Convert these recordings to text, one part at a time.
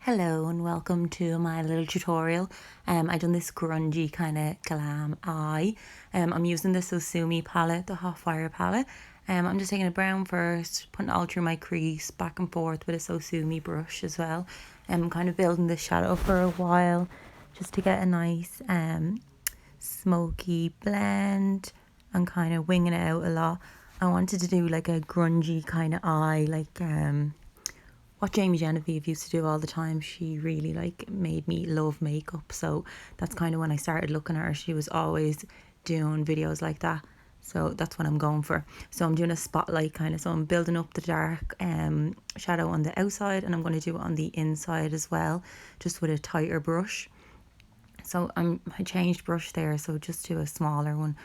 Hello and welcome to my little tutorial. I done this grungy kind of glam eye. I'm using the Sosumi palette, the hot fire palette. I'm just taking a brown first, putting it all through my crease, back and forth with a Sosumi brush as well. I'm kind of building the shadow for a while, just to get a nice smoky blend and kind of winging it out a lot. I wanted to do like a grungy kind of eye, like what Jamie Genevieve used to do all the time. She really made me love makeup, so that's kind of when I started looking at her. She was always doing videos like that, so that's what I'm going for. So I'm doing a spotlight kind of, so I'm building up the dark shadow on the outside, and I'm going to do it on the inside as well, just with a tighter brush. So I changed brush there, so just to a smaller one,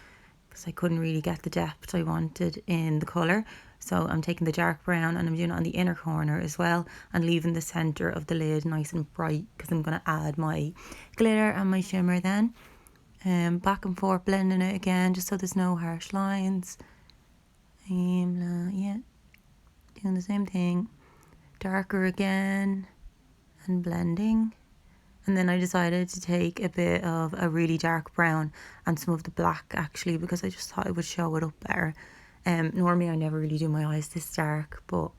because I couldn't really get the depth I wanted in the colour. So I'm taking the dark brown and I'm doing it on the inner corner as well, and leaving the centre of the lid nice and bright, because I'm going to add my glitter and my shimmer then. Back and forth, blending it again, just so there's no harsh lines. Yeah, doing the same thing. Darker again and blending. And then I decided to take a bit of a really dark brown and some of the black, actually, because I just thought it would show it up better. Normally I never really do my eyes this dark, but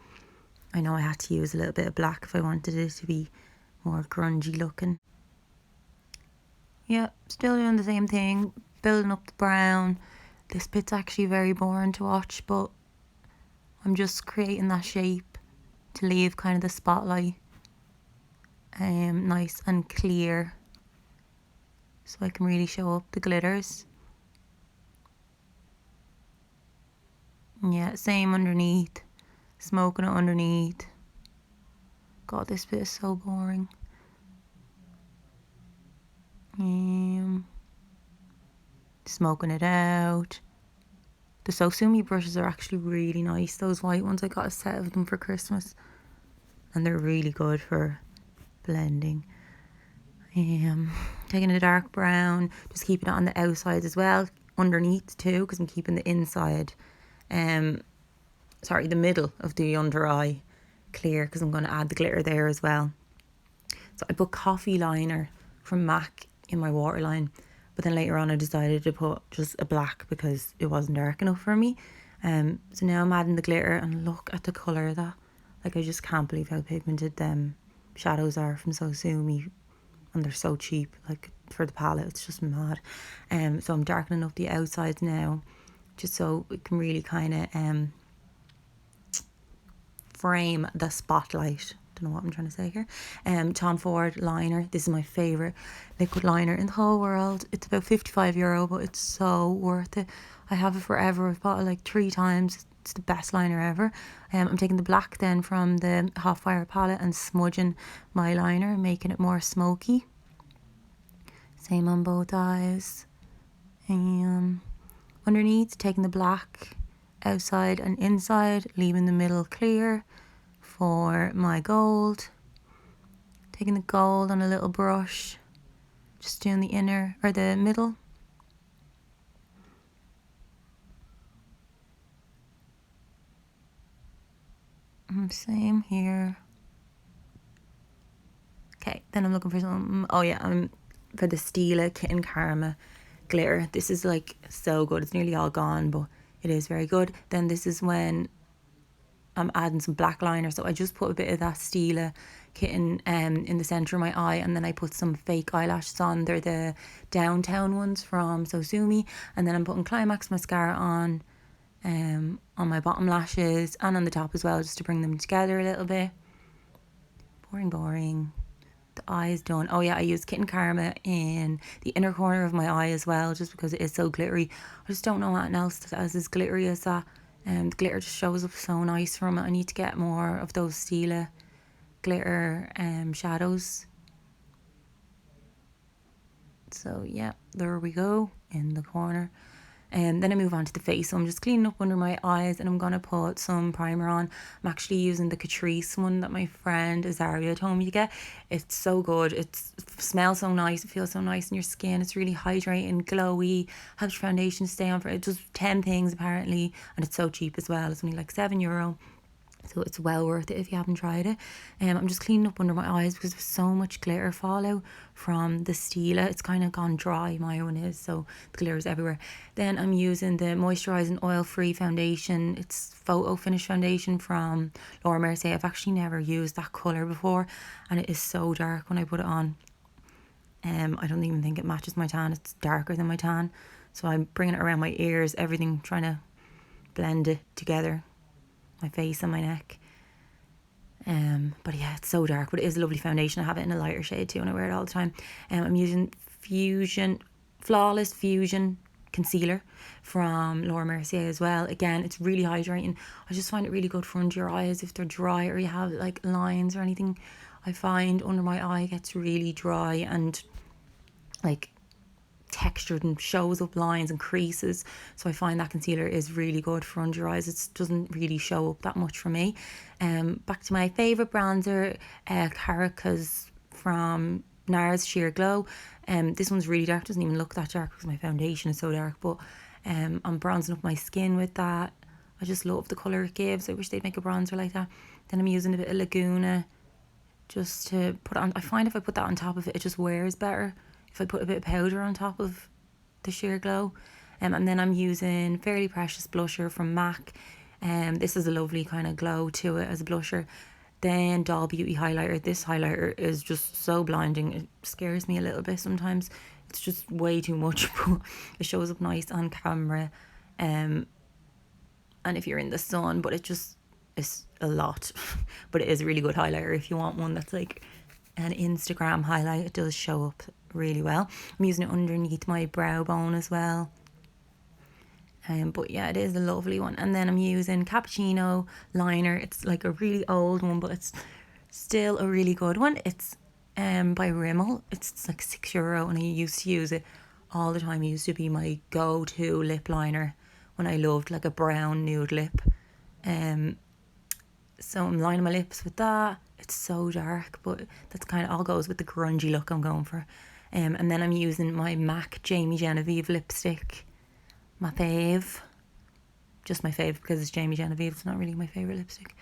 I know I had to use a little bit of black if I wanted it to be more grungy looking. Yeah, still doing the same thing, building up the brown. This bit's actually very boring to watch, but I'm just creating that shape to leave kind of the spotlight nice and clear, so I can really show up the glitters. Yeah, same underneath, smoking it underneath. God, this bit is so boring. Smoking it out. The Sosumi brushes are actually really nice. Those white ones, I got a set of them for Christmas, and they're really good for blending. Taking a dark brown, just keeping it on the outside as well, underneath too, because I'm keeping the inside, the middle of the under eye clear, because I'm going to add the glitter there as well. So I put coffee liner from MAC in my waterline, but then later on I decided to put just a black because it wasn't dark enough for me. So now I'm adding the glitter, and look at the colour of that. Like, I just can't believe how pigmented them shadows are from Sosumi, and they're so cheap, like, for the palette. It's just mad. So I'm darkening up the outsides now, just so it can really kind of frame the spotlight. Don't know what I'm trying to say here. Tom Ford liner. This is my favourite liquid liner in the whole world. It's about €55, but it's so worth it. I have it forever. I've bought it like 3 times. It's the best liner ever. I'm taking the black then from the Hot Fire palette and smudging my liner, making it more smoky. Same on both eyes. Underneath, taking the black outside and inside, leaving the middle clear for my gold. Taking the gold on a little brush, just doing the inner or the middle. Same here. Okay, then I'm looking for some. Oh yeah, I'm for the Stila Kitten Karma glitter. This is like so good. It's nearly all gone, but it is very good. Then this is when I'm adding some black liner, so I just put a bit of that Stila Kitten in the centre of my eye, and then I put some fake eyelashes on. They're the Downtown ones from Sosumi, and then I'm putting Climax mascara on my bottom lashes and on the top as well, just to bring them together a little bit. Boring. The eye is done. Oh yeah, I used Kitten Karma in the inner corner of my eye as well, just because it is so glittery. I just don't know anything else that is as glittery as that. The glitter just shows up so nice from it. I need to get more of those Stila glitter shadows. So yeah, there we go in the corner. And then I move on to the face. So I'm just cleaning up under my eyes, and I'm going to put some primer on. I'm actually using the Catrice one that my friend Azaria told me to get. It's so good. It smells so nice. It feels so nice in your skin. It's really hydrating, glowy, helps your foundation stay on for it. Does 10 things apparently, and it's so cheap as well. It's only like €7. So it's well worth it if you haven't tried it. I'm just cleaning up under my eyes because there's so much glitter fallout from the Stila. It's kind of gone dry, my one is, so the glitter is everywhere. Then I'm using the moisturising oil-free foundation. It's Photo Finish foundation from Laura Mercier. I've actually never used that colour before, and it is so dark when I put it on. I don't even think it matches my tan. It's darker than my tan. So I'm bringing it around my ears, everything, trying to blend it together. My face and my neck. But yeah, it's so dark, but it is a lovely foundation. I have it in a lighter shade too, and I wear it all the time. I'm using Flawless Fusion concealer from Laura Mercier as well. Again, it's really hydrating. I just find it really good for under your eyes if they're dry or you have like lines or anything. I find under my eye gets really dry and like textured and shows up lines and creases, so I find that concealer is really good for under your eyes. It doesn't really show up that much for me. Back to my favourite bronzer, Caracas from NARS Sheer Glow. This one's really dark, doesn't even look that dark because my foundation is so dark, but I'm bronzing up my skin with that. I just love the colour it gives. I wish they'd make a bronzer like that. Then I'm using a bit of Laguna just to put on. I find if I put that on top of it, it just wears better if I put a bit of powder on top of the Sheer Glow. And then I'm using Fairly Precious blusher from MAC. This is a lovely kind of glow to it as a blusher. Then Doll Beauty highlighter. This highlighter is just so blinding. It scares me a little bit sometimes. It's just way too much, but it shows up nice on camera. And if you're in the sun, but it just is a lot. But it is a really good highlighter if you want one that's like an Instagram highlight. It does show up really well. I'm using it underneath my brow bone as well. But yeah, it is a lovely one. And then I'm using Cappuccino liner. It's like a really old one, but it's still a really good one. It's by Rimmel. It's like €6, and I used to use it all the time. It used to be my go-to lip liner when I loved like a brown nude lip. So I'm lining my lips with that. It's so dark, but that's kind of all goes with the grungy look I'm going for. And then I'm using my MAC Jamie Genevieve lipstick. My fave. Just my fave because it's Jamie Genevieve. It's not really my favourite lipstick.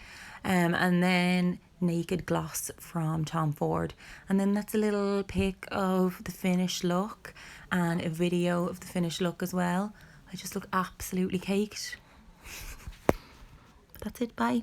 And then Naked Gloss from Tom Ford. And then that's a little pic of the finished look and a video of the finished look as well. I just look absolutely caked. But that's it. Bye.